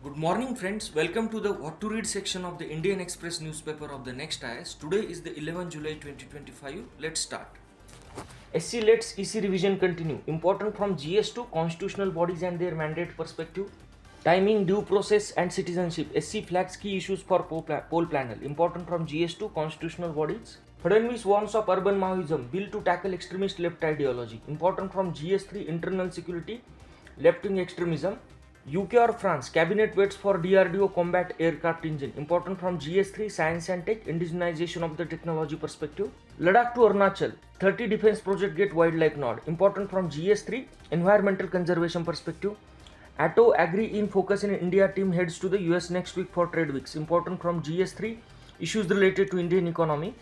Good morning friends, welcome to the what to read section of the Indian Express newspaper of the nextias. Today is the 11th July 2025. Let's start. SC lets EC revision continue. Important from GS2 constitutional bodies and their mandate perspective. Timing, due process and citizenship. SC flags key issues for poll panel. Important from GS2 constitutional bodies. Fadnavis warns of urban Maoism. Bill to tackle extremist left ideology. Important from GS3 internal security. Left-wing extremism. UK or France, Cabinet waits for DRDO combat aircraft engine. Important from GS3, Science and Tech, indigenization of the technology perspective. Ladakh to Arunachal, 30 defense project get wildlife nod. Important from GS3, environmental conservation perspective. Atto Agri in focus in India team heads to the US next week for trade weeks. Important from GS3, issues related to Indian economy.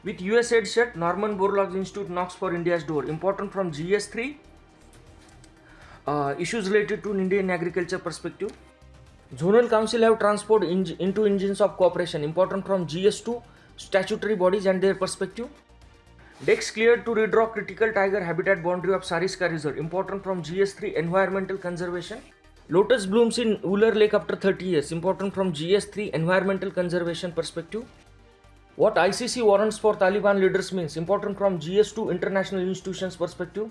With US head shut, Norman Borlaug's Institute knocks for India's door. Important from GS3, issues related to Indian agriculture perspective. Zonal Council have transformed into engines of cooperation. Important from GS2, statutory bodies and their perspective. Decks cleared to redraw critical tiger habitat boundary of Sariska Reserve. Important from GS3, environmental conservation. Lotus blooms in Uller Lake after 30 years. Important from GS3, environmental conservation perspective. What ICC warrants for Taliban leaders means. Important from GS2, international institutions perspective.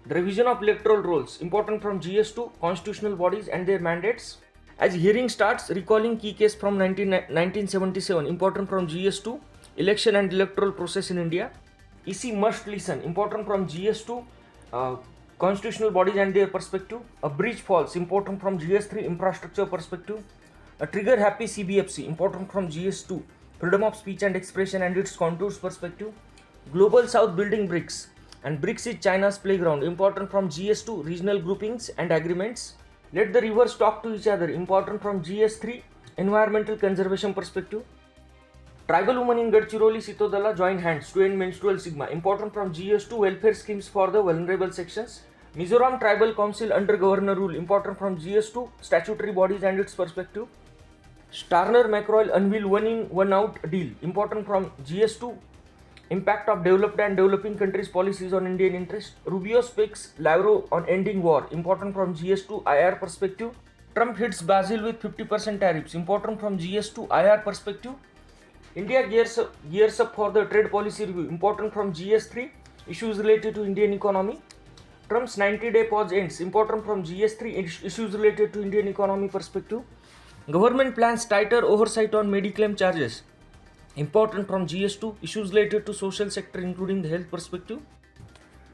The revision of electoral rolls, important from GS2, constitutional bodies and their mandates. As hearing starts, recalling key case from 1977, important from GS2, election and electoral process in India. EC must listen, important from GS2, constitutional bodies and their perspective. A bridge falls, important from GS3, infrastructure perspective. A trigger happy CBFC, important from GS2, freedom of speech and expression and its contours perspective. Global South building BRICS. And BRICS is China's playground. Important from GS2, regional groupings and agreements. Let the rivers talk to each other. Important from GS3, environmental conservation perspective. Tribal women in Gadchiroli, Sitodala join hands to end menstrual stigma. Important from GS2, welfare schemes for the vulnerable sections. Mizoram Tribal Council under governor rule. Important from GS2, statutory bodies and its perspective. Starner Macroil unveil one in one out deal. Important from GS2, impact of developed and developing countries' policies on Indian interest. Rubio speaks Lavrov on ending war. Important from GS2 IR perspective. Trump hits Brazil with 50% tariffs. Important from GS2 IR perspective. India gears up for the trade policy review. Important from GS3, issues related to Indian economy. Trump's 90-day pause ends. Important from GS3, issues related to Indian economy perspective. Government plans tighter oversight on Mediclaim charges. Important from GS2, issues related to social sector including the health perspective.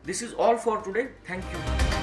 This is all for today. Thank you.